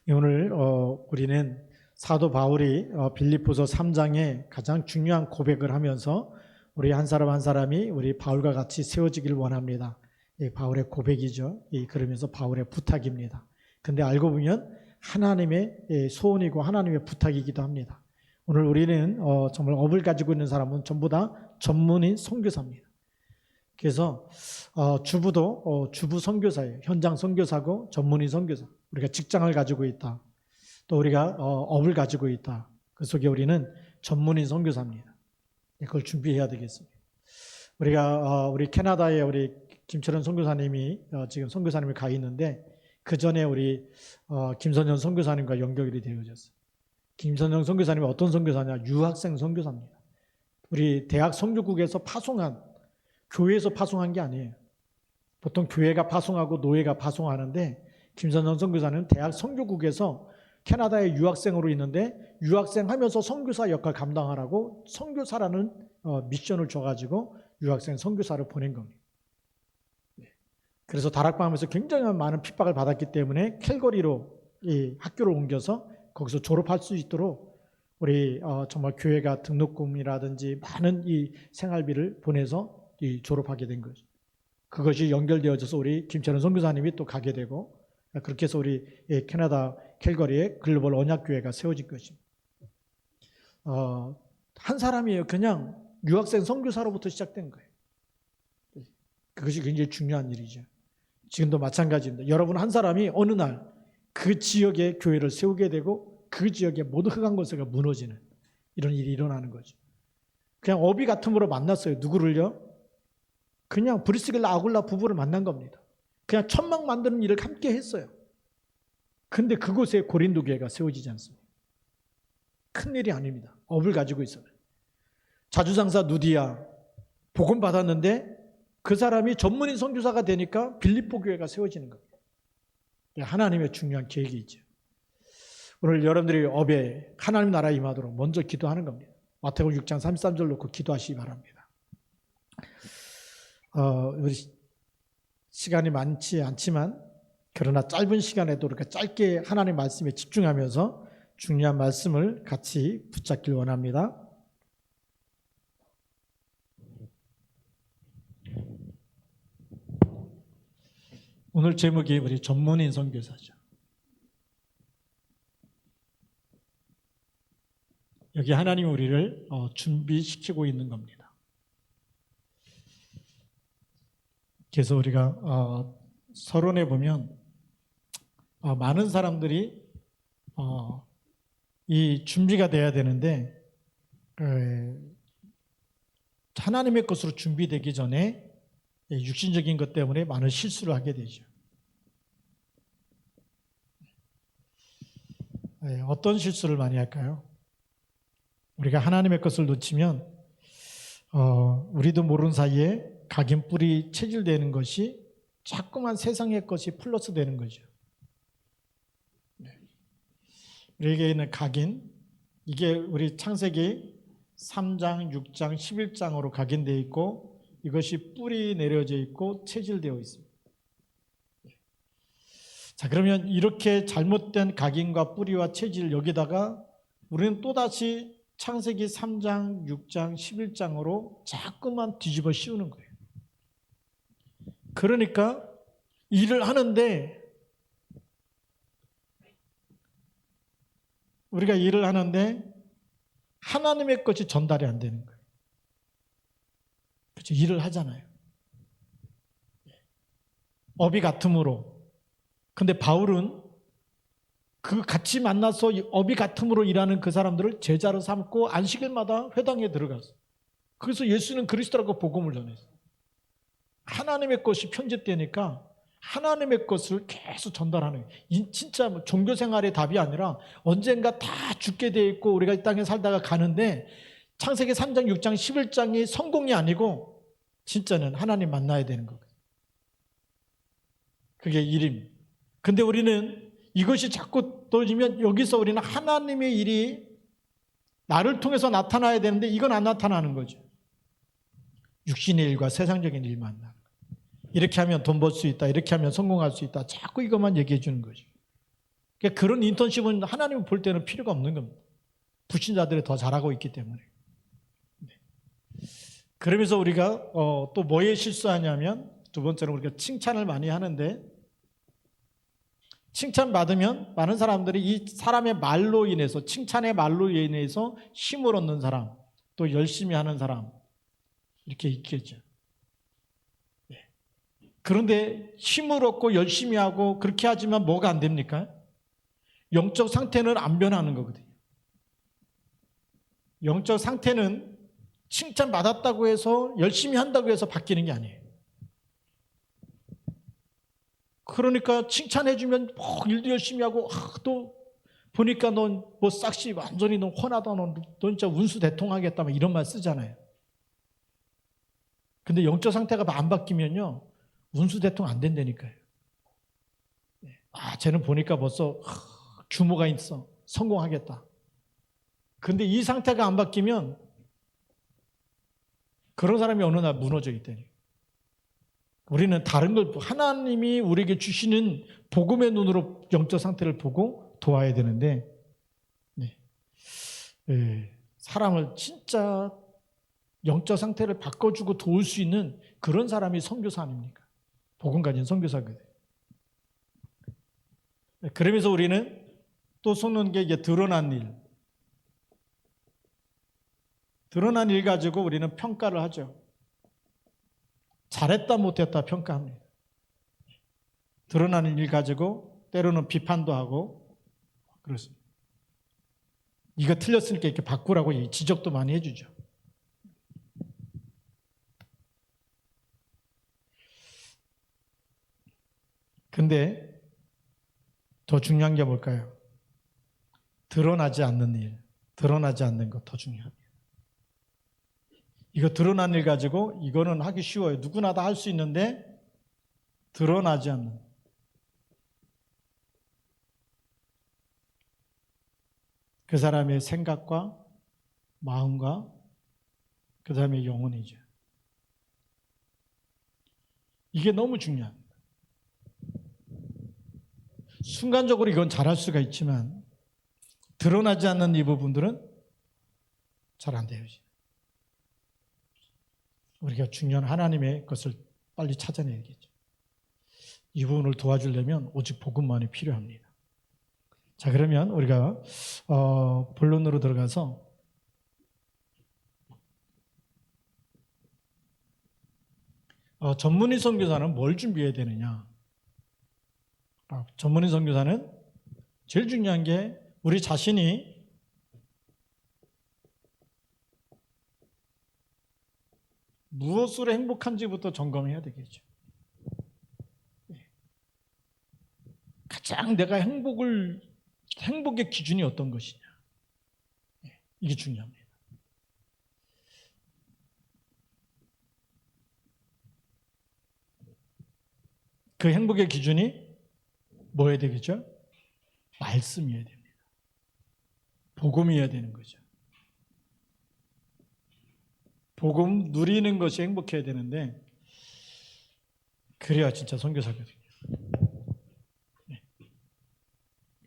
오늘 우리는 사도 바울이 빌립보서 3장에 가장 중요한 고백을 하면서 우리 한 사람 한 사람이 우리 바울과 같이 세워지길 원합니다. 이 바울의 고백이죠. 그러면서 바울의 부탁입니다. 근데 알고 보면 하나님의 소원이고 하나님의 부탁이기도 합니다. 오늘 우리는 정말 업을 가지고 있는 사람은 전부 다 전문인 선교사입니다. 그래서 주부도 주부 선교사예요. 현장 선교사고 전문인 선교사. 우리가 직장을 가지고 있다. 또 우리가 업을 가지고 있다. 그 속에 우리는 전문인 선교사입니다. 그걸 준비해야 되겠습니다. 우리 캐나다에 우리 김철원 선교사님이 지금 선교사님이 가 있는데 그 전에 우리 김선영 선교사님과 연결이 되어졌어요. 김선영 선교사님이 어떤 선교사냐? 유학생 선교사입니다. 우리 대학 선교국에서 파송한 교회에서 파송한 게 아니에요. 보통 교회가 파송하고 노예가 파송하는데 김선영 선교사는 대학 선교국에서 캐나다에 유학생으로 있는데 유학생 하면서 선교사 역할 감당하라고 선교사라는 미션을 줘가지고 유학생 선교사를 보낸 겁니다. 그래서 다락방하면서 굉장히 많은 핍박을 받았기 때문에 캘거리로 이 학교를 옮겨서 거기서 졸업할 수 있도록 우리 정말 교회가 등록금이라든지 많은 이 생활비를 보내서 졸업하게 된 거죠. 그것이 연결되어져서 우리 김철원 선교사님이 또 가게 되고 그렇게 해서 우리 캐나다 캘거리에 글로벌 언약교회가 세워진 것입니다. 한 사람이에요. 그냥 유학생 선교사로부터 시작된 거예요. 그것이 굉장히 중요한 일이죠. 지금도 마찬가지입니다. 여러분 한 사람이 어느 날 그 지역의 교회를 세우게 되고 그 지역의 모든 흑암 권세가 무너지는 이런 일이 일어나는 거죠. 그냥 어비 같음으로 만났어요. 누구를요? 그냥 브리스길라 아굴라 부부를 만난 겁니다. 그냥 천막 만드는 일을 함께 했어요. 근데 그곳에 고린도 교회가 세워지지 않습니다. 큰일이 아닙니다. 업을 가지고 있어요. 자주장사 누디아 복음 받았는데 그 사람이 전문인 선교사가 되니까 빌립보 교회가 세워지는 겁니다. 하나님의 중요한 계획이 있죠. 오늘 여러분들이 업에 하나님 나라에 임하도록 먼저 기도하는 겁니다. 마태복음 6장 33절 놓고 기도하시기 바랍니다. 우리 시간이 많지 않지만 그러나 짧은 시간에도 이렇게 짧게 하나님 말씀에 집중하면서 중요한 말씀을 같이 붙잡길 원합니다. 오늘 제목이 우리 전문인 선교사죠. 여기 하나님 우리를 준비시키고 있는 겁니다. 그래서 우리가 서론에 보면 많은 사람들이 이 준비가 돼야 되는데 하나님의 것으로 준비되기 전에 육신적인 것 때문에 많은 실수를 하게 되죠. 어떤 실수를 많이 할까요? 우리가 하나님의 것을 놓치면 우리도 모르는 사이에 각인 뿔이 체질되는 것이 자꾸만 세상의 것이 플러스 되는 거죠. 우리에게 있는 각인, 이게 우리 창세기 3장, 6장, 11장으로 각인되어 있고 이것이 뿔이 내려져 있고 체질되어 있습니다. 자, 그러면 이렇게 잘못된 각인과 뿌리와 체질 여기다가 우리는 또다시 창세기 3장, 6장, 11장으로 자꾸만 뒤집어 씌우는 거예요. 그러니까 일을 하는데 우리가 일을 하는데 하나님의 것이 전달이 안 되는 거예요. 그렇죠? 일을 하잖아요. 업이 같음으로. 근데 바울은 그 같이 만나서 업이 같음으로 일하는 그 사람들을 제자로 삼고 안식일마다 회당에 들어갔어요. 그래서 예수는 그리스도라고 복음을 전했어요. 하나님의 것이 편집되니까 하나님의 것을 계속 전달하는 거예요. 진짜 종교생활의 답이 아니라 언젠가 다 죽게 돼 있고 우리가 이 땅에 살다가 가는데 창세기 3장, 6장, 11장이 성공이 아니고 진짜는 하나님 만나야 되는 거예요. 그게 일입니다. 근데 우리는 이것이 자꾸 떨어지면 여기서 우리는 하나님의 일이 나를 통해서 나타나야 되는데 이건 안 나타나는 거죠. 육신의 일과 세상적인 일만 나는 거예요. 이렇게 하면 돈 벌 수 있다. 이렇게 하면 성공할 수 있다. 자꾸 이것만 얘기해 주는 거죠. 그러니까 그런 인턴십은 하나님 볼 때는 필요가 없는 겁니다. 불신자들이 더 잘하고 있기 때문에. 그러면서 우리가 또 뭐에 실수하냐면, 두 번째는 우리가 칭찬을 많이 하는데, 칭찬받으면 많은 사람들이 이 사람의 말로 인해서, 칭찬의 말로 인해서 힘을 얻는 사람, 또 열심히 하는 사람, 이렇게 있겠죠. 그런데 힘을 얻고 열심히 하고 그렇게 하지만 뭐가 안 됩니까? 영적 상태는 안 변하는 거거든요. 영적 상태는 칭찬받았다고 해서 열심히 한다고 해서 바뀌는 게 아니에요. 그러니까 칭찬해주면 일도 열심히 하고 또 보니까 넌 뭐 싹시 완전히 넌 훤하다, 넌 진짜 운수 대통하겠다 막 이런 말 쓰잖아요. 근데 영적 상태가 안 바뀌면요 운수 대통 안 된다니까요. 쟤는 보니까 벌써 규모가 있어, 성공하겠다. 근데 이 상태가 안 바뀌면 그런 사람이 어느 날 무너져 있다니. 우리는 다른 걸, 하나님이 우리에게 주시는 복음의 눈으로 영적 상태를 보고 도와야 되는데, 사람을 진짜 영적 상태를 바꿔주고 도울 수 있는 그런 사람이 선교사 아닙니까? 복음 가진 선교사거든요. 그러면서 우리는 또 속는 게 이게 드러난 일. 드러난 일 가지고 우리는 평가를 하죠. 잘했다 못했다 평가합니다. 드러나는 일 가지고 때로는 비판도 하고 그렇습니다. 이거 틀렸으니까 이렇게 바꾸라고 지적도 많이 해주죠. 근데 더 중요한 게 뭘까요? 드러나지 않는 일, 드러나지 않는 것 더 중요합니다. 이거 드러난 일 가지고 이거는 하기 쉬워요. 누구나 다 할 수 있는데 드러나지 않는, 그 사람의 생각과 마음과 그 다음에 영혼이죠. 이게 너무 중요합니다. 순간적으로 이건 잘할 수가 있지만 드러나지 않는 이 부분들은 잘 안 돼요. 우리가 중요한 하나님의 것을 빨리 찾아내야겠죠. 이 부분을 도와주려면 오직 복음만이 필요합니다. 자, 그러면 우리가 본론으로 들어가서 전문의 선교사는 뭘 준비해야 되느냐? 전문의 선교사는 제일 중요한 게 우리 자신이 무엇으로 행복한지부터 점검해야 되겠죠. 가장 내가 행복의 기준이 어떤 것이냐. 이게 중요합니다. 그 행복의 기준이 뭐여야 되겠죠? 말씀이어야 됩니다. 복음이어야 되는 거죠. 복음 누리는 것이 행복해야 되는데 그래야 진짜 선교사거든요.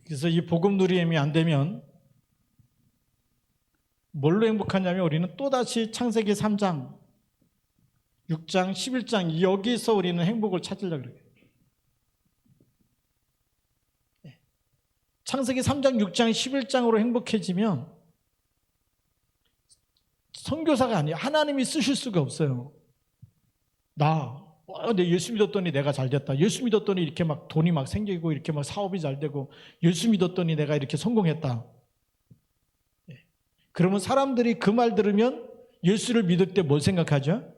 그래서 이 복음 누리임이 안 되면 뭘로 행복하냐면 우리는 또다시 창세기 3장, 6장, 11장 여기서 우리는 행복을 찾으려고 그래요. 창세기 3장, 6장, 11장으로 행복해지면 선교사가 아니에요. 하나님이 쓰실 수가 없어요. 내 예수 믿었더니 내가 잘 됐다. 예수 믿었더니 이렇게 막 돈이 막 생기고 이렇게 막 사업이 잘 되고 예수 믿었더니 내가 이렇게 성공했다. 그러면 사람들이 그 말 들으면 예수를 믿을 때 뭘 생각하죠?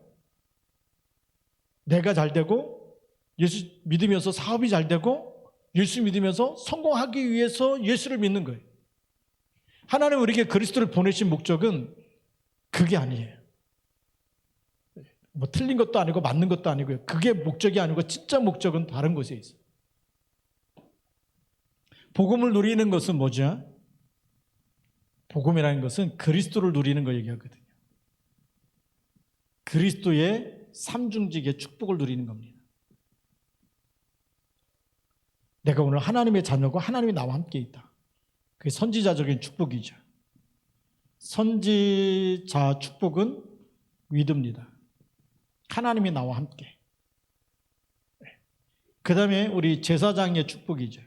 내가 잘 되고 예수 믿으면서 사업이 잘 되고 예수 믿으면서 성공하기 위해서 예수를 믿는 거예요. 하나님 우리에게 그리스도를 보내신 목적은 그게 아니에요. 뭐 틀린 것도 아니고 맞는 것도 아니고요. 그게 목적이 아니고 진짜 목적은 다른 곳에 있어요. 복음을 누리는 것은 뭐죠? 복음이라는 것은 그리스도를 누리는 거 얘기하거든요. 그리스도의 삼중직의 축복을 누리는 겁니다. 내가 오늘 하나님의 자녀고 하나님이 나와 함께 있다. 그게 선지자적인 축복이죠. 선지자 축복은 위드입니다. 하나님이 나와 함께. 그 다음에 우리 제사장의 축복이죠.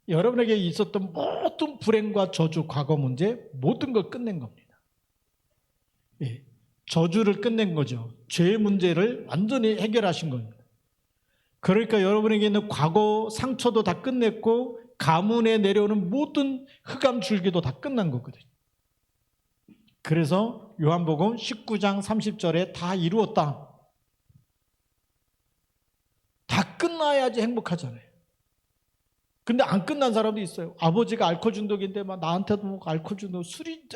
여러분에게 있었던 모든 불행과 저주, 과거 문제, 모든 걸 끝낸 겁니다. 예, 저주를 끝낸 거죠. 죄의 문제를 완전히 해결하신 겁니다. 그러니까 여러분에게 있는 과거 상처도 다 끝냈고 가문에 내려오는 모든 흑암 줄기도 다 끝난 거거든요. 그래서 요한복음 19장 30절에 다 이루었다. 다 끝나야지 행복하잖아요. 근데 안 끝난 사람도 있어요. 아버지가 알코올 중독인데 막 나한테도 뭐 알코올 중독, 술이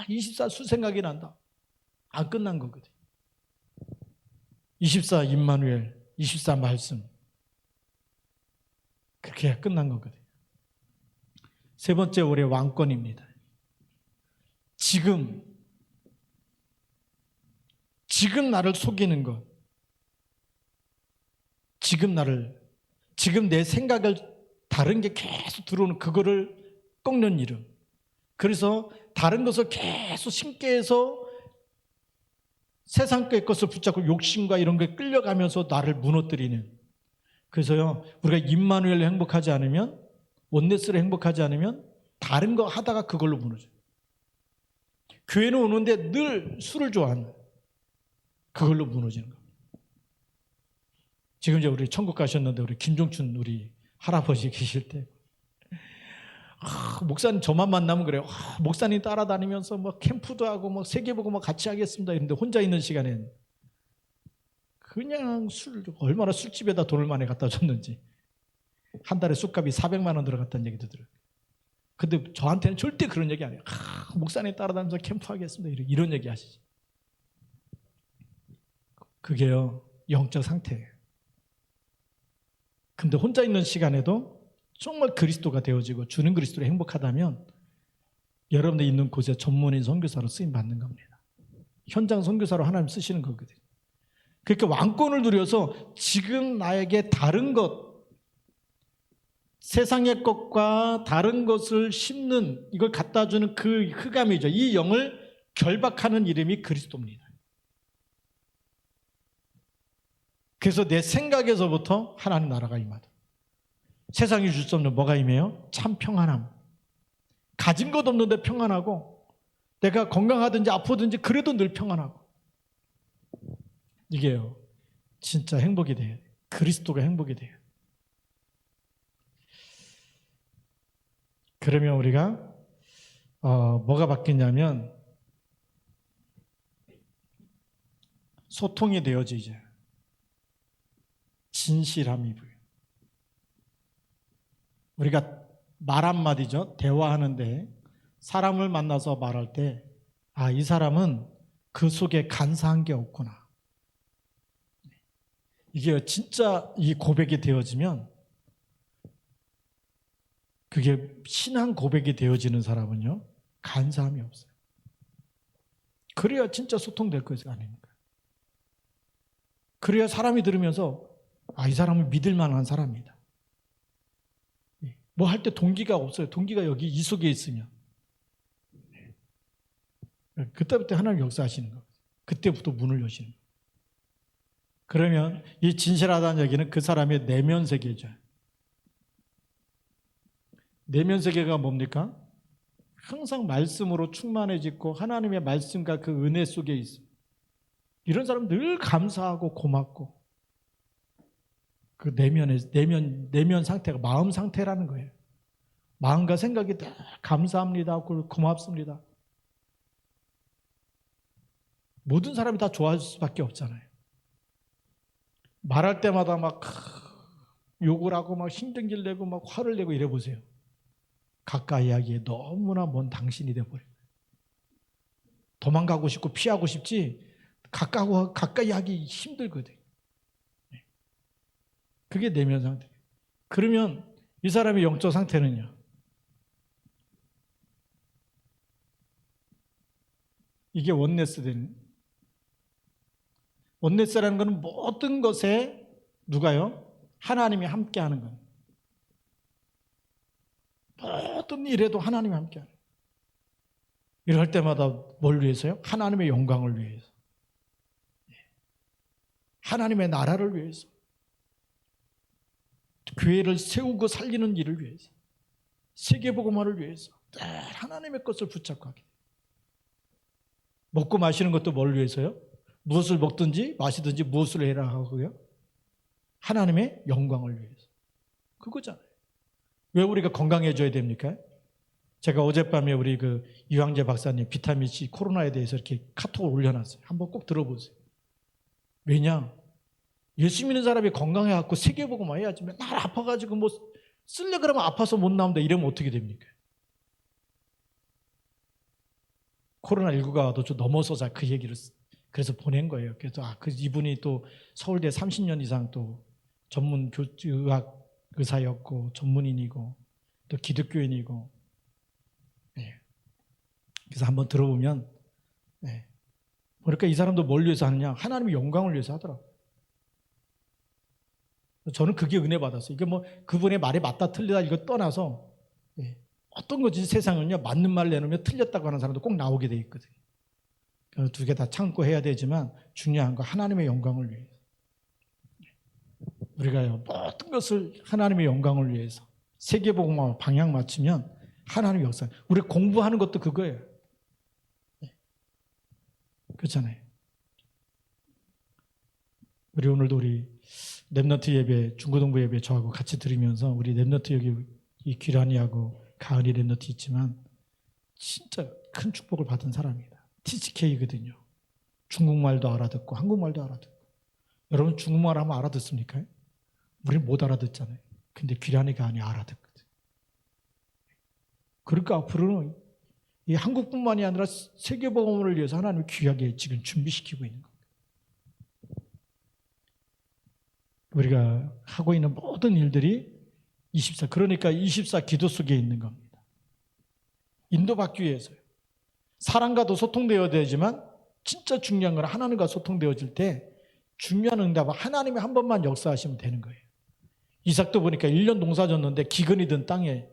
24 술 생각이 난다. 안 끝난 거거든요. 24 임마누엘, 24 말씀. 그렇게 해야 끝난 거거든요. 세 번째, 우리의 왕권입니다. 지금 나를 속이는 것, 지금 내 생각을 다른 게 계속 들어오는 그거를 꺾는 이름. 그래서 다른 것을 계속 신께 해서 세상의 것을 붙잡고 욕심과 이런 게 끌려가면서 나를 무너뜨리는. 그래서요, 우리가 임마누엘로 행복하지 않으면, 원네스로 행복하지 않으면 다른 거 하다가 그걸로 무너져요. 교회는 오는데 늘 술을 좋아하는, 그걸로 무너지는 겁니다. 지금 이제 우리 천국 가셨는데 우리 김종춘 우리 할아버지 계실 때 목사님 저만 만나면 그래요. 목사님 따라다니면서 뭐 캠프도 하고 뭐 세계보고 뭐 같이 하겠습니다. 이런데 혼자 있는 시간엔 그냥 얼마나 술집에다 돈을 많이 갖다 줬는지 한 달에 술값이 400만 원 들어갔다는 얘기도 들어요. 근데 저한테는 절대 그런 얘기 안 해요. 목사님 따라다니면서 캠프 하겠습니다. 이런 얘기 하시죠. 그게요, 영적 상태예요. 근데 혼자 있는 시간에도 정말 그리스도가 되어지고 주는 그리스도로 행복하다면 여러분들 있는 곳에 전문인 선교사로 쓰임 받는 겁니다. 현장 선교사로 하나님 쓰시는 거거든요. 그러니까 왕권을 누려서 지금 나에게 다른 것, 세상의 것과 다른 것을 심는, 이걸 갖다 주는 그 흑암이죠. 이 영을 결박하는 이름이 그리스도입니다. 그래서 내 생각에서부터 하나님 나라가 임하다. 세상이 줄 수 없는 뭐가 임해요? 참 평안함. 가진 것 없는데 평안하고, 내가 건강하든지 아프든지 그래도 늘 평안하고. 이게요, 진짜 행복이 돼요. 그리스도가 행복이 돼요. 그러면 우리가 뭐가 바뀌냐면 소통이 되어지죠. 진실함이 보여요. 우리가 말 한마디죠. 대화하는데 사람을 만나서 말할 때 이 사람은 그 속에 간사한 게 없구나. 이게 진짜 이 고백이 되어지면, 그게 신앙 고백이 되어지는 사람은요, 간사함이 없어요. 그래야 진짜 소통될 것이 아닙니까? 그래야 사람이 들으면서 이 사람은 믿을 만한 사람이다. 뭐 할 때 동기가 없어요. 동기가 여기 이 속에 있으면. 그때부터 하나님 역사하시는 거예요. 그때부터 문을 여시는 거예요. 그러면 이 진실하다는 얘기는 그 사람의 내면 세계죠. 내면 세계가 뭡니까? 항상 말씀으로 충만해지고 하나님의 말씀과 그 은혜 속에 있어요. 이런 사람 늘 감사하고 고맙고, 그 내면 상태가 마음 상태라는 거예요. 마음과 생각이 다 감사합니다, 고맙습니다. 모든 사람이 다 좋아할 수밖에 없잖아요. 말할 때마다 막 욕을 하고 막 신경질 내고 막 화를 내고 이래 보세요. 가까이 하기에 너무나 먼 당신이 돼버려요. 도망가고 싶고 피하고 싶지 가까이 하기 힘들거든요. 그게 내면 상태. 그러면 이 사람의 영적 상태는요, 이게 원네스라는 것은 모든 것에 누가요? 하나님이 함께하는 건 모든 일에도 하나님이 함께하는 거예요. 이럴 때마다 뭘 위해서요? 하나님의 영광을 위해서, 하나님의 나라를 위해서, 교회를 세우고 살리는 일을 위해서, 세계복음화를 위해서 늘 하나님의 것을 붙잡고 하게 돼요. 먹고 마시는 것도 뭘 위해서요? 무엇을 먹든지 마시든지 무엇을 해라 하고요? 하나님의 영광을 위해서. 그거잖아요. 왜 우리가 건강해져야 됩니까? 제가 어젯밤에 우리 그 이황재 박사님 비타민C 코로나에 대해서 이렇게 카톡을 올려놨어요. 한번 꼭 들어보세요. 왜냐? 예수 믿는 사람이 건강해갖고 세계복음화 해야지. 맨날 아파가지고 뭐 쓸래 그러면 아파서 못 나온다 이러면 어떻게 됩니까? 코로나19가 와도 좀 넘어서자 그 얘기를 그래서 보낸 거예요. 그래서 이분이 또 서울대 30년 이상 또 전문 의학 의사였고 전문인이고 또 기독교인이고, 네. 그래서 한번 들어보면, 네. 그러니까 이 사람도 뭘 위해서 하느냐? 하나님의 영광을 위해서 하더라고요. 저는 그게 은혜 받았어요. 이게 뭐 그분의 말이 맞다 틀리다 이거 떠나서, 네. 어떤 거지 세상은요 맞는 말 내놓으면 틀렸다고 하는 사람도 꼭 나오게 돼 있거든요. 두 개 다 참고 해야 되지만 중요한 거 하나님의 영광을 위해서. 우리가요 모든 것을 하나님의 영광을 위해서 세계복음화 방향 맞추면 하나님의 역사. 우리 공부하는 것도 그거예요. 그렇잖아요. 우리 오늘도 우리 랩넌트 예배, 중고등부 예배 저하고 같이 들으면서 우리 랩넌트 여기 이 귀란이하고 가은이 랩넌트 있지만 진짜 큰 축복을 받은 사람입니다. TCK거든요. 중국말도 알아듣고 한국말도 알아듣고. 여러분 중국말 하면 알아듣습니까? 우리는 못 알아듣잖아요. 근데 귀란이가 아니 알아듣거든. 그러니까 앞으로는 이 한국뿐만이 아니라 세계복음을 위해서 하나님이 귀하게 지금 준비시키고 있는 겁니다. 우리가 하고 있는 모든 일들이 24, 그러니까 24 기도 속에 있는 겁니다. 인도받기 위해서요. 사람과도 소통되어야 되지만 진짜 중요한 건 하나님과 소통되어질 때 중요한 응답은 하나님이 한 번만 역사하시면 되는 거예요. 이삭도 보니까 1년 농사 졌는데 기근이 든 땅에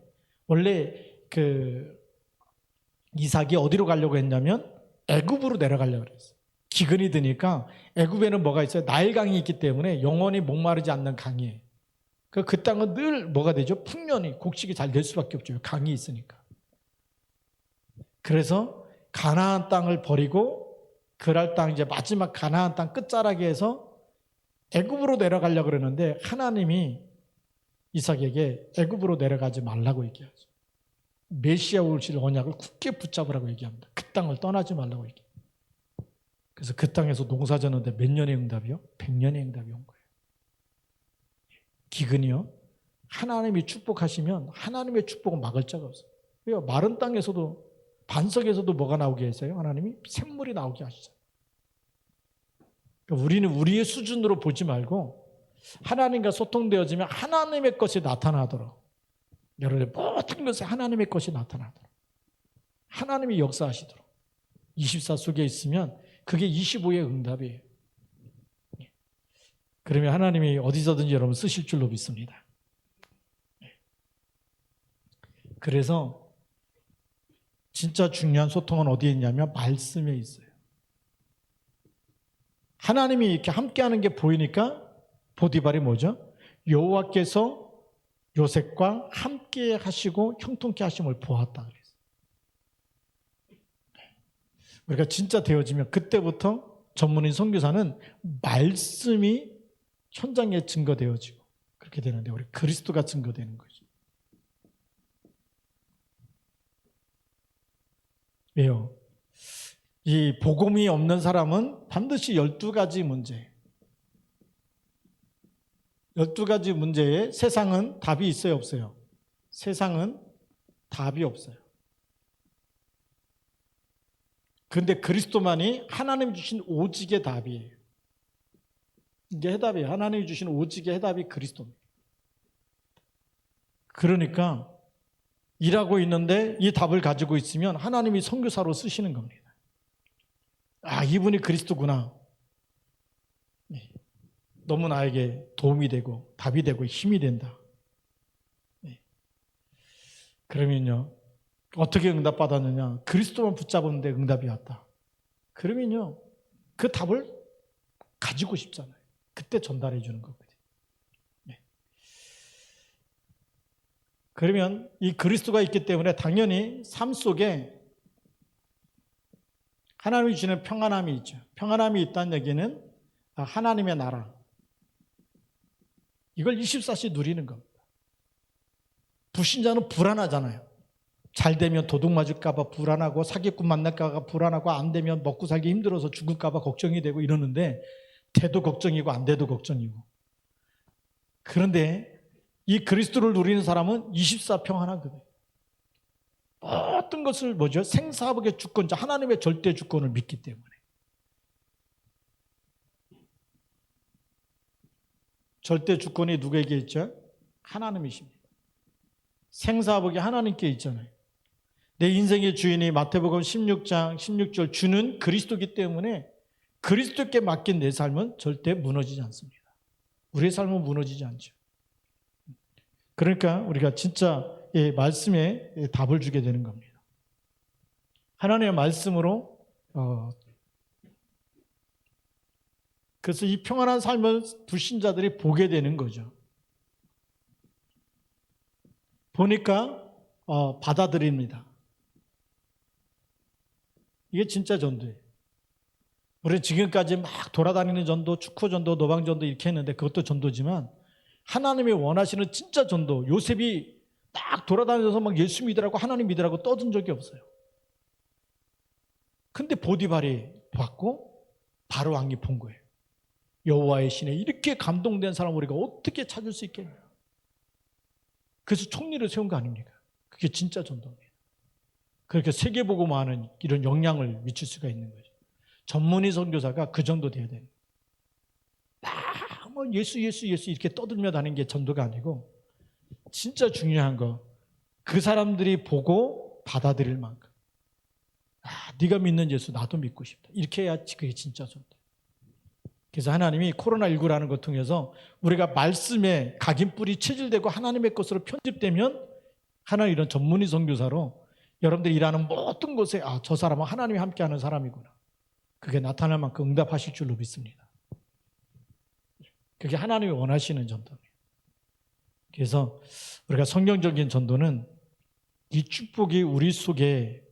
원래 그 이삭이 어디로 가려고 했냐면 애굽으로 내려가려고 그랬어요. 기근이 드니까 애굽에는 뭐가 있어요? 나일강이 있기 때문에 영원히 목마르지 않는 강이에요. 그 땅은 늘 뭐가 되죠? 풍년이 곡식이 잘 될 수밖에 없죠. 강이 있으니까. 그래서 가나안 땅을 버리고 그랄 땅 이제 마지막 가나안 땅 끝자락에서 애굽으로 내려가려고 그러는데 하나님이 이삭에게 애굽으로 내려가지 말라고 얘기하죠. 메시아 오실 언약을 굳게 붙잡으라고 얘기합니다. 그 땅을 떠나지 말라고 얘기해요. 그래서 그 땅에서 농사 졌는데 몇 년의 응답이요? 100년의 응답이 온 거예요. 기근이요? 하나님이 축복하시면 하나님의 축복은 막을 자가 없어요. 왜요? 마른 땅에서도 반석에서도 뭐가 나오게 했어요? 하나님이 샘물이 나오게 하시잖아요. 그러니까 우리는 우리의 수준으로 보지 말고 하나님과 소통되어지면 하나님의 것이 나타나도록, 여러분의 모든 것에 하나님의 것이 나타나도록, 하나님이 역사하시도록 24 속에 있으면 그게 25의 응답이에요. 그러면 하나님이 어디서든지 여러분 쓰실 줄로 믿습니다. 그래서 진짜 중요한 소통은 어디에 있냐면 말씀에 있어요. 하나님이 이렇게 함께하는 게 보이니까 보디발이 뭐죠? 여호와께서 요셉과 함께 하시고 형통케 하심을 보았다 그랬어요. 우리가 진짜 되어지면 그때부터 전문인 선교사는 말씀이 현장에 증거되어지고 그렇게 되는데 우리 그리스도가 증거되는 거죠. 왜요? 이 복음이 없는 사람은 반드시 12가지 문제, 12가지 문제에 세상은 답이 있어요, 없어요? 세상은 답이 없어요. 그런데 그리스도만이 하나님 주신 오직의 답이에요. 이게 해답이에요. 하나님이 주신 오직의 해답이 그리스도입니다. 그러니까 일하고 있는데 이 답을 가지고 있으면 하나님이 선교사로 쓰시는 겁니다. 아, 이분이 그리스도구나. 네. 너무 나에게 도움이 되고 답이 되고 힘이 된다. 그러면요, 어떻게 응답받았느냐? 그리스도만 붙잡았는데 응답이 왔다. 그러면요, 그 답을 가지고 싶잖아요. 그때 전달해 주는 거거든요. 그러면 이 그리스도가 있기 때문에 당연히 삶 속에 하나님이 주시는 평안함이 있죠. 평안함이 있다는 얘기는 하나님의 나라. 이걸 24시 누리는 겁니다. 불신자는 불안하잖아요. 잘 되면 도둑 맞을까 봐 불안하고 사기꾼 만날까 봐 불안하고 안 되면 먹고 살기 힘들어서 죽을까 봐 걱정이 되고 이러는데 돼도 걱정이고 안 돼도 걱정이고. 그런데 이 그리스도를 누리는 사람은 24 평안하거든요. 모든 것을 생사복의 주권자 하나님의 절대 주권을 믿기 때문에. 절대 주권이 누구에게 있죠? 하나님이십니다. 생사복이 하나님께 있잖아요. 내 인생의 주인이 마태복음 16장 16절 주는 그리스도이기 때문에 그리스도께 맡긴 내 삶은 절대 무너지지 않습니다. 우리의 삶은 무너지지 않죠. 그러니까 우리가 진짜 말씀에 답을 주게 되는 겁니다. 하나님의 말씀으로 그래서 이 평안한 삶을 불신자들이 보게 되는 거죠. 보니까 받아들입니다. 이게 진짜 전도예요. 우리는 지금까지 막 돌아다니는 전도, 축구 전도, 노방 전도 이렇게 했는데 그것도 전도지만 하나님이 원하시는 진짜 전도, 요셉이 딱 돌아다니면서 막 예수 믿으라고 하나님 믿으라고 떠든 적이 없어요. 근데 보디발이 봤고 바로 왕이 본 거예요. 여호와의 신에 이렇게 감동된 사람 우리가 어떻게 찾을 수 있겠냐. 그래서 총리를 세운 거 아닙니까? 그게 진짜 전도입니다. 그렇게 세계보고만은 이런 영향을 미칠 수가 있는 거죠. 전문의 선교사가 그 정도 돼야 돼요. 뭐 예수 이렇게 떠들며 다니는 게 전도가 아니고 진짜 중요한 거 그 사람들이 보고 받아들일 만큼 네가 믿는 예수 나도 믿고 싶다. 이렇게 해야 그게 진짜 전도. 그래서 하나님이 코로나19라는 것 통해서 우리가 말씀에 각인뿔이 체질되고 하나님의 것으로 편집되면 하나님 이런 전문의 선교사로 여러분들이 일하는 모든 곳에 저 사람은 하나님이 함께하는 사람이구나. 그게 나타날 만큼 응답하실 줄로 믿습니다. 그게 하나님이 원하시는 전도입니다. 그래서 우리가 성경적인 전도는 이 축복이 우리 속에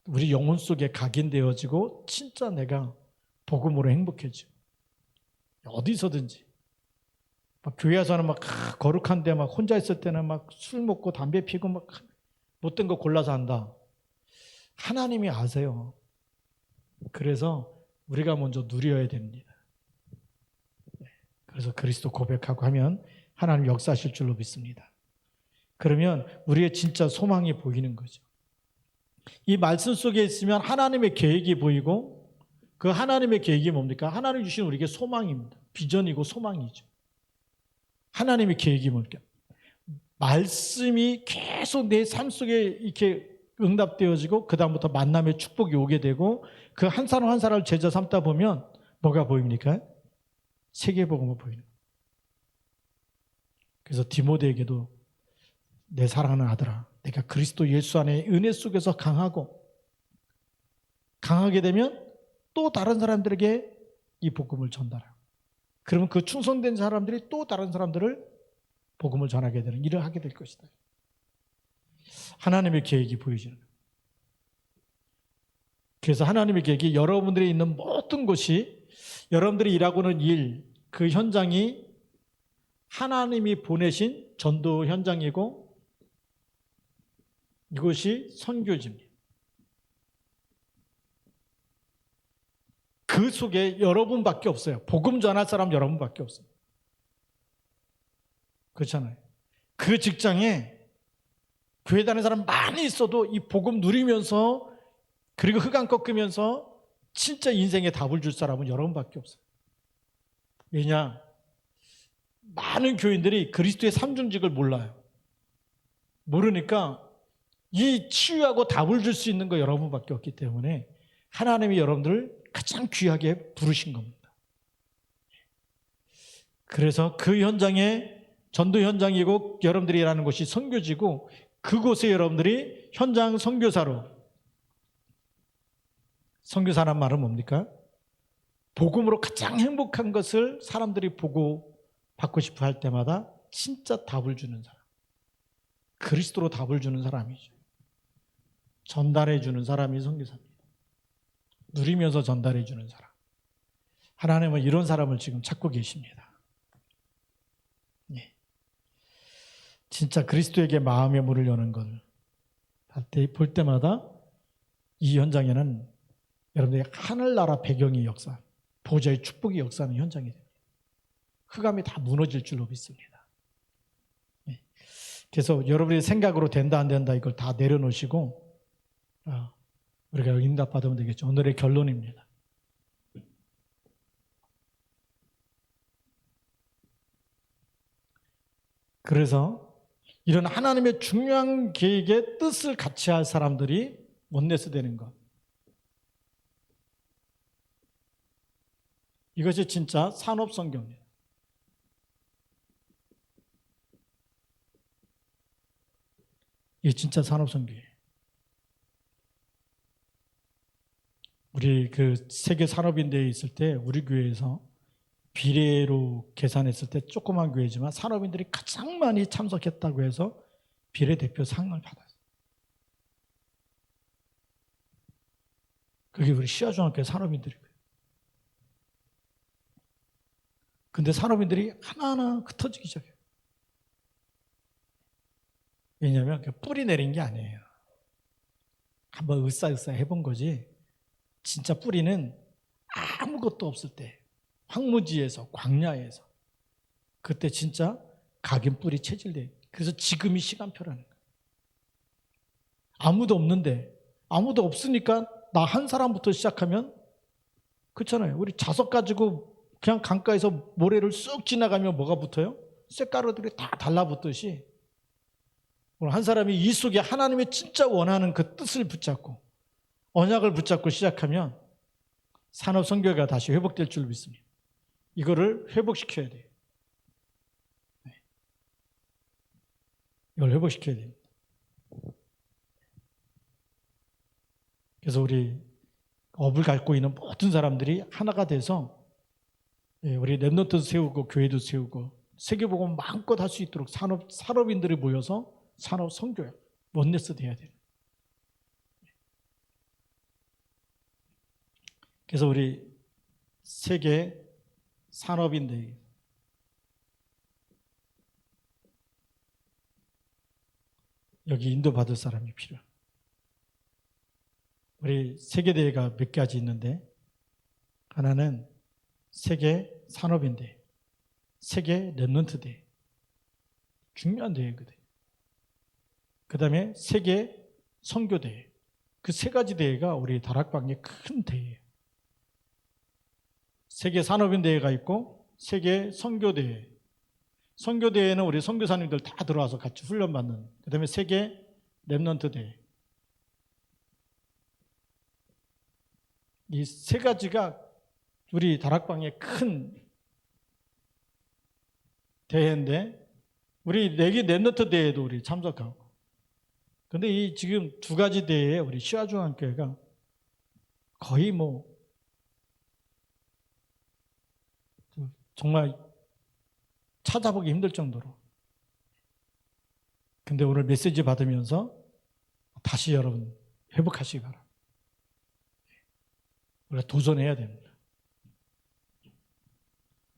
우리 영혼 속에 각인되어지고 진짜 내가 복음으로 행복해져. 어디서든지. 막 교회에서는 막 거룩한데 막 혼자 있을 때는 막 술 먹고 담배 피고 막 못된 거 골라서 한다. 하나님이 아세요. 그래서 우리가 먼저 누려야 됩니다. 그래서 그리스도 고백하고 하면 하나님 역사하실 줄로 믿습니다. 그러면 우리의 진짜 소망이 보이는 거죠. 이 말씀 속에 있으면 하나님의 계획이 보이고 그 하나님의 계획이 뭡니까? 하나님 주신 우리에게 소망입니다. 비전이고 소망이죠. 하나님의 계획이 뭡니까? 말씀이 계속 내 삶 속에 이렇게 응답되어지고 그 다음부터 만남의 축복이 오게 되고 그 한 사람 한 사람을 제자 삼다 보면 뭐가 보입니까? 세계복음이 보이는 거예요. 그래서 디모데에게도 내 사랑하는 아들아, 내가 그리스도 예수 안에 은혜 속에서 강하게 되면 또 다른 사람들에게 이 복음을 전달하고 그러면 그 충성된 사람들이 또 다른 사람들을 복음을 전하게 되는 일을 하게 될 것이다. 하나님의 계획이 보여지는 거예요. 그래서 하나님의 계획이 여러분들이 있는 모든 곳이 여러분들이 일하고는 일, 그 현장이 하나님이 보내신 전도 현장이고 이것이 선교지입니다. 그 속에 여러분밖에 없어요. 복음 전할 사람 여러분밖에 없어요. 그렇잖아요. 그 직장에 교회 다니는 사람 많이 있어도 이 복음 누리면서 그리고 흑암 꺾으면서 진짜 인생에 답을 줄 사람은 여러분밖에 없어요. 왜냐? 많은 교인들이 그리스도의 삼중직을 몰라요. 모르니까 이 치유하고 답을 줄 수 있는 거 여러분밖에 없기 때문에 하나님이 여러분들을 가장 귀하게 부르신 겁니다. 그래서 그 현장에 전도 현장이고 여러분들이 일하는 곳이 선교지고 그곳에 여러분들이 현장 선교사로, 선교사란 말은 뭡니까? 복음으로 가장 행복한 것을 사람들이 보고 받고 싶어 할 때마다 진짜 답을 주는 사람, 그리스도로 답을 주는 사람이죠. 전달해 주는 사람이 선교사입니다. 누리면서 전달해 주는 사람. 하나님은 이런 사람을 지금 찾고 계십니다. 예. 진짜 그리스도에게 마음의 문을 여는 걸 볼 때마다 이 현장에는 여러분들의 하늘나라 배경이 역사, 보좌의 축복이 역사하는 현장이 됩니다. 흑암이 다 무너질 줄로 믿습니다. 예. 그래서 여러분의 생각으로 된다 안 된다 이걸 다 내려놓으시고 우리가 응답받으면 되겠죠. 오늘의 결론입니다. 그래서 이런 하나님의 중요한 계획의 뜻을 같이 할 사람들이 원네스 되는 것. 이것이 진짜 산업선교입니다. 이게 진짜 산업선교예요. 우리 그 세계 산업인대에 있을 때 우리 교회에서 비례로 계산했을 때 조그만 교회지만 산업인들이 가장 많이 참석했다고 해서 비례대표 상을 받았어요. 그게 우리 시아중학교 산업인들이고요. 근데 산업인들이 하나하나 흩어지기 시작해요. 왜냐하면 뿌리 내린 게 아니에요. 한번 으쌰으쌰 해본 거지. 진짜 뿌리는 아무것도 없을 때 황무지에서 광야에서 그때 진짜 각인 뿌리 체질돼요. 그래서 지금이 시간표라는 거예요. 아무도 없는데, 아무도 없으니까 나 한 사람부터 시작하면, 그렇잖아요. 우리 자석 가지고 그냥 강가에서 모래를 쑥 지나가면 뭐가 붙어요? 쇳가루들이 다 달라붙듯이 오늘 한 사람이 이 속에 하나님의 진짜 원하는 그 뜻을 붙잡고 언약을 붙잡고 시작하면 산업 선교가 다시 회복될 줄 믿습니다. 이거를 회복시켜야 돼요. 이걸 회복시켜야 됩니다. 그래서 우리 업을 갖고 있는 모든 사람들이 하나가 돼서 우리 랩넌트도 세우고 교회도 세우고 세계복음 마음껏 할 수 있도록 산업인들이 모여서 산업 선교야 원네스 돼야 돼요. 그래서 우리 세계 산업인대 여기 인도받을 사람이 필요해요. 우리 세계대회가 몇 가지 있는데 하나는 세계 산업인대, 세계 랩넌트 대회, 중요한 대회거든. 그 다음에 세계 선교대회, 그 세 가지 대회가 우리 다락방의 큰 대회예요. 세계 산업인대회가 있고 세계 선교대회, 선교대회는 우리 선교사님들 다 들어와서 같이 훈련받는, 그 다음에 세계 랩넌트 대회. 이 세 가지가 우리 다락방의 큰 대회인데 우리 내기 랩넌트 대회도 우리 참석하고, 근데 이 지금 두 가지 대회에 우리 시아중앙교회가 거의 뭐 정말 찾아보기 힘들 정도로. 근데 오늘 메시지 받으면서 다시 여러분 회복하시기 바랍니다. 우리가 도전해야 됩니다.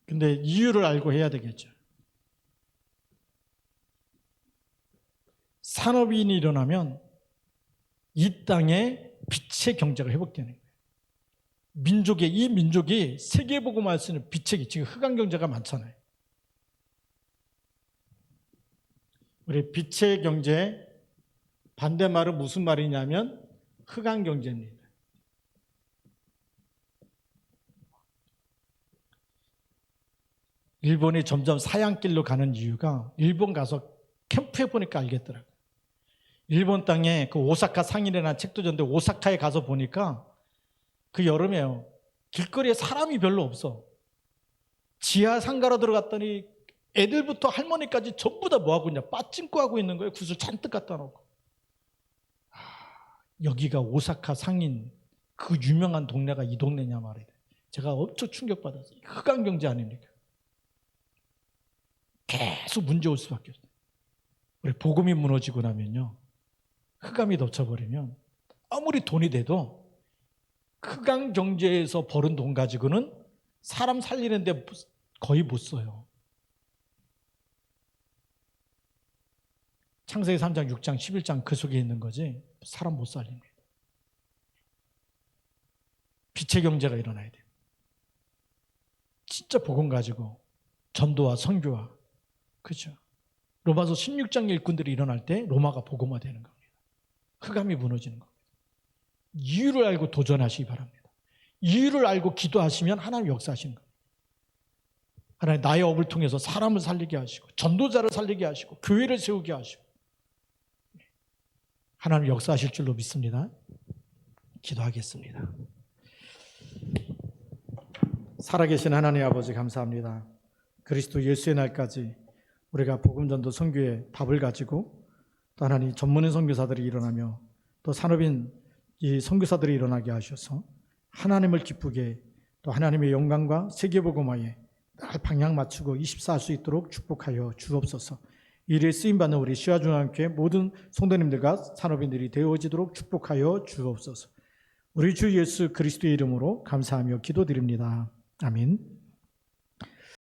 근데 이유를 알고 해야 되겠죠. 산업인이 일어나면 이 땅에 빛의 경제가 회복되는 거예요. 이 민족이 세계복음화할 수 있는 빛의, 지금 흑암 경제가 많잖아요. 우리 빛의 경제 반대말은 무슨 말이냐면 흑암 경제입니다. 일본이 점점 사양길로 가는 이유가 일본 가서 캠프해 보니까 알겠더라고요. 일본 땅에 그 오사카 상인이라는 책도 줬는데 오사카에 가서 보니까 그 여름에요. 길거리에 사람이 별로 없어. 지하 상가로 들어갔더니 애들부터 할머니까지 전부 다 뭐하고 있냐, 빠찡코 하고 있는 거예요. 구슬 잔뜩 갖다 놓고. 여기가 오사카 상인 그 유명한 동네가 이 동네냐 말이에요. 제가 엄청 충격받았어요. 흑암 경제 아닙니까? 계속 문제 올 수밖에 없어요. 우리 복음이 무너지고 나면요, 흑암이 덮쳐버리면 아무리 돈이 돼도 흑암 경제에서 벌은 돈 가지고는 사람 살리는데 거의 못 써요. 창세기 3장, 6장, 11장 그 속에 있는 거지 사람 못 살립니다. 빛의 경제가 일어나야 돼요. 진짜 복음 가지고 전도와 선교와, 그렇죠? 로마서 16장 일꾼들이 일어날 때 로마가 복음화되는 겁니다. 흑암이 무너지는 겁니다. 이유를 알고 도전하시기 바랍니다. 이유를 알고 기도하시면 하나님 역사하시는 겁니다. 하나님 나의 업을 통해서 사람을 살리게 하시고 전도자를 살리게 하시고 교회를 세우게 하시고 하나님 역사하실 줄로 믿습니다. 기도하겠습니다. 살아계신 하나님 아버지 감사합니다. 그리스도 예수의 날까지 우리가 복음전도 선교의 답을 가지고 또 하나님 전문인 선교사들이 일어나며 또 산업인 이 선교사들이 일어나게 하셔서 하나님을 기쁘게 또 하나님의 영광과 세계복음화에 날 방향 맞추고 24할 수 있도록 축복하여 주옵소서. 일에 쓰임받는 우리 시화중앙교회 모든 성도님들과 산업인들이 되어지도록 축복하여 주옵소서. 우리 주 예수 그리스도의 이름으로 감사하며 기도드립니다. 아멘.